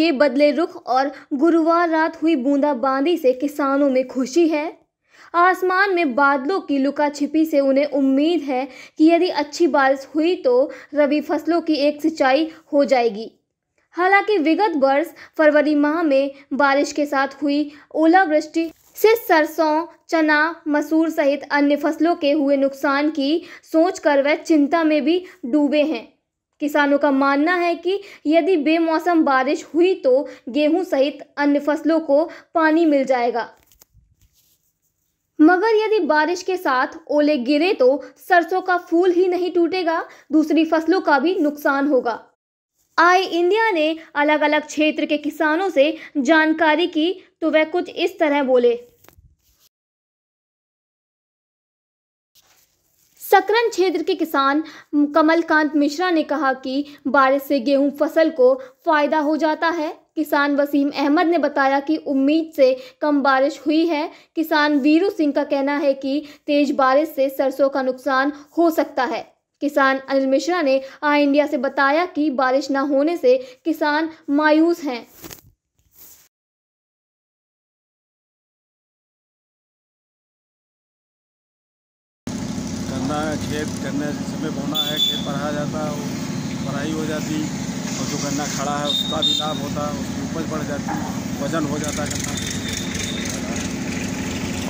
के बदले रुख और गुरुवार रात हुई बूंदाबांदी से किसानों में खुशी है। आसमान में बादलों की लुका छिपी से उन्हें उम्मीद है कि यदि अच्छी बारिश हुई तो रबी फसलों की एक सिंचाई हो जाएगी। हालांकि विगत वर्ष फरवरी माह में बारिश के साथ हुई ओलावृष्टि से सरसों, चना, मसूर सहित अन्य फसलों के हुए नुकसान की सोचकर वह चिंता में भी डूबे हैं। किसानों का मानना है कि यदि बेमौसम बारिश हुई तो गेहूं सहित अन्य फसलों को पानी मिल जाएगा, मगर यदि बारिश के साथ ओले गिरे तो सरसों का फूल ही नहीं टूटेगा, दूसरी फसलों का भी नुकसान होगा। आई इंडिया ने अलग अलग क्षेत्र के किसानों से जानकारी की तो वह कुछ इस तरह बोले। सकरन क्षेत्र के किसान कमलकांत मिश्रा ने कहा कि बारिश से गेहूं फसल को फायदा हो जाता है। किसान वसीम अहमद ने बताया कि उम्मीद से कम बारिश हुई है। किसान वीरू सिंह का कहना है कि तेज बारिश से सरसों का नुकसान हो सकता है। किसान अनिल मिश्रा ने आई इंडिया से बताया कि बारिश न होने से किसान मायूस हैं। खेत गन्ना जिसमें बोना है, खेत बढ़ाया जाता है, वो पराई हो जाती और जो गन्ना खड़ा है उसका भी लाभ होता है, उसकी उपज बढ़ जाती, वजन हो जाता है गन्ना।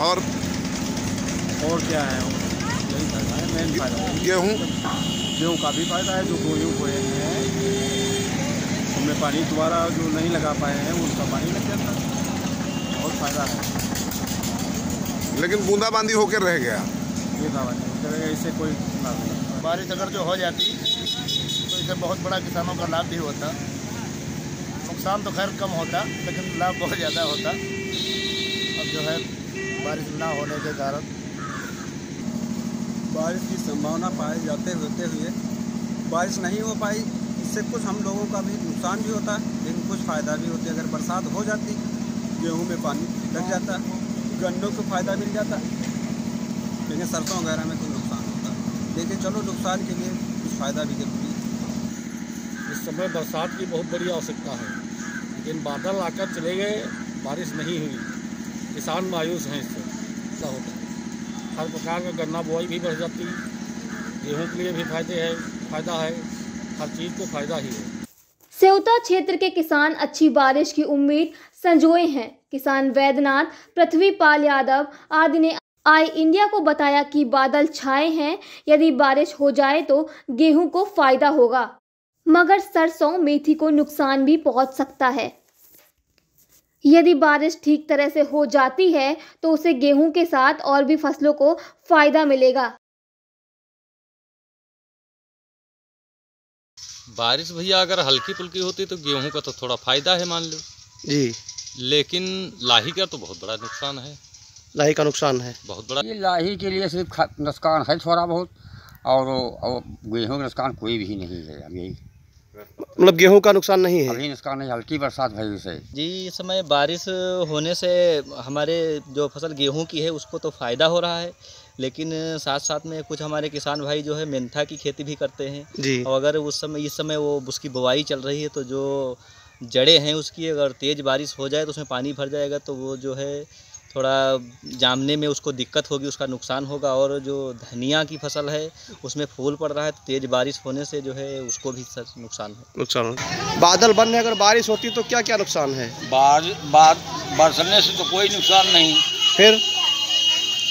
और क्या है, यही फायदा है, मेन फायदा है। गेहूँ का भी फायदा है, जो गेहूँ बोए हैं उनमें पानी दोबारा जो नहीं लगा पाए हैं उनका पानी लग जाता है, बहुत फायदा है। लेकिन बूंदाबांदी होकर रह गया, इससे कोई लाभ नहीं। बारिश अगर जो हो जाती तो इससे बहुत बड़ा किसानों का लाभ भी होता। नुकसान तो खैर कम होता लेकिन लाभ बहुत ज़्यादा होता। अब जो है बारिश ना होने के कारण बारिश की संभावना पाए जाते होते हुए बारिश नहीं हो पाई, इससे कुछ हम लोगों का भी नुकसान भी होता है लेकिन कुछ फ़ायदा भी होता है। अगर बरसात हो जाती गेहूँ में पानी लग जाता, गन्नों को फ़ायदा मिल जाता, लेकिन सरसों वगैरह में कोई नुकसान होता है। लेकिन चलो नुकसान के लिए कुछ फ़ायदा भी जरूरी है। इस समय बरसात की बहुत बड़ी आवश्यकता है, लेकिन बादल आकर चले गए, बारिश नहीं हुई, किसान मायूस हैं। इससे ऐसा होता है, हर प्रकार का गन्ना बुआई भी बढ़ जाती, गेहूँ के लिए भी फायदा है, हर चीज़ को फायदा ही है। सेवता क्षेत्र के किसान अच्छी बारिश की उम्मीद संजोए हैं। किसान वैद्यनाथ, पृथ्वीपाल यादव आदि ने आई इंडिया को बताया कि बादल छाए हैं, यदि बारिश हो जाए तो गेहूं को फायदा होगा, मगर सरसों, मेथी को नुकसान भी पहुंच सकता है। यदि बारिश ठीक तरह से हो जाती है तो उसे गेहूं के साथ और भी फसलों को फायदा मिलेगा। बारिश भैया अगर हल्की फुल्की होती तो गेहूं का तो थोड़ा फायदा है मान लो जी, लेकिन लाही का तो बहुत बड़ा नुकसान है। लाही का नुकसान है बहुत बड़ा। ये लाही के लिए सिर्फ नुकसान है थोड़ा बहुत, और गेहूं का नुकसान कोई भी नहीं है। अब यही मतलब गेहूं का नुकसान नहीं है, अभी नुकसान नहीं, हल्की बरसात भई से जी। इस समय बारिश होने से हमारे जो फसल गेहूं की है उसको तो फ़ायदा हो रहा है, लेकिन साथ साथ में कुछ हमारे किसान भाई जो है मेंथा की खेती भी करते हैं जी। और अगर इस समय वो उसकी बुवाई चल रही है तो जो जड़ें हैं उसकी अगर तेज़ बारिश हो जाए तो उसमें पानी भर जाएगा तो वो जो है थोड़ा जामने में उसको दिक्कत होगी, उसका नुकसान होगा। और जो धनिया की फसल है उसमें फूल पड़ रहा है तो तेज़ बारिश होने से जो है उसको भी नुकसान है। बादल बनने अगर बारिश होती तो क्या क्या नुकसान है? बरसने से तो कोई नुकसान नहीं, फिर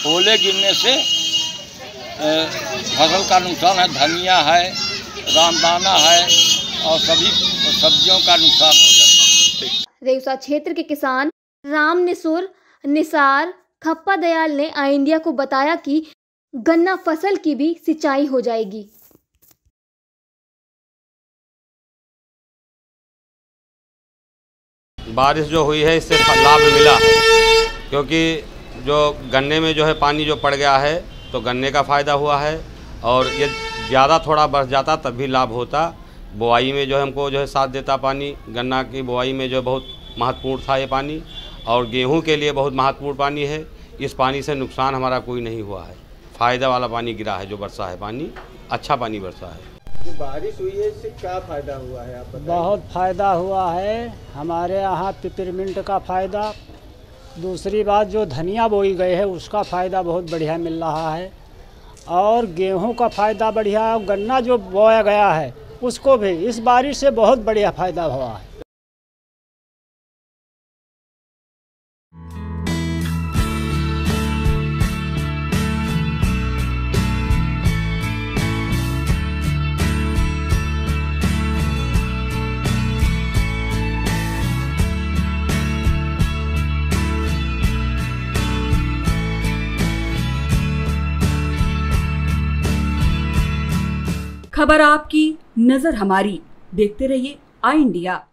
ओले गिरने से फसल का नुकसान है। धनिया है, रामदाना है और सभी सब्जियों का नुकसान हो जाता है। रेउसा क्षेत्र के किसान राम निसार खप्पा दयाल ने आई इंडिया को बताया कि गन्ना फसल की भी सिंचाई हो जाएगी। बारिश जो हुई है इससे लाभ मिला है, क्योंकि जो गन्ने में जो है पानी जो पड़ गया है तो गन्ने का फ़ायदा हुआ है, और ये ज़्यादा थोड़ा बढ़ जाता तब भी लाभ होता। बुआई में जो है हमको जो है साथ देता पानी, गन्ना की बुआई में जो बहुत महत्वपूर्ण था ये पानी, और गेहूं के लिए बहुत महत्वपूर्ण पानी है। इस पानी से नुकसान हमारा कोई नहीं हुआ है, फ़ायदा वाला पानी गिरा है जो बरसा है, पानी अच्छा पानी बरसा है। जो बारिश हुई है इससे क्या फ़ायदा हुआ है आप बताइए? बहुत फ़ायदा हुआ है हमारे यहाँ पिपरमिंट का फ़ायदा। दूसरी बात जो धनिया बोई गई है उसका फ़ायदा बहुत बढ़िया मिल रहा है और गेहूं का फ़ायदा बढ़िया है। गन्ना जो बोया गया है उसको भी इस बारिश से बहुत बढ़िया फ़ायदा हुआ है। खबर आपकी, नजर हमारी। देखते रहिए आई इंडिया।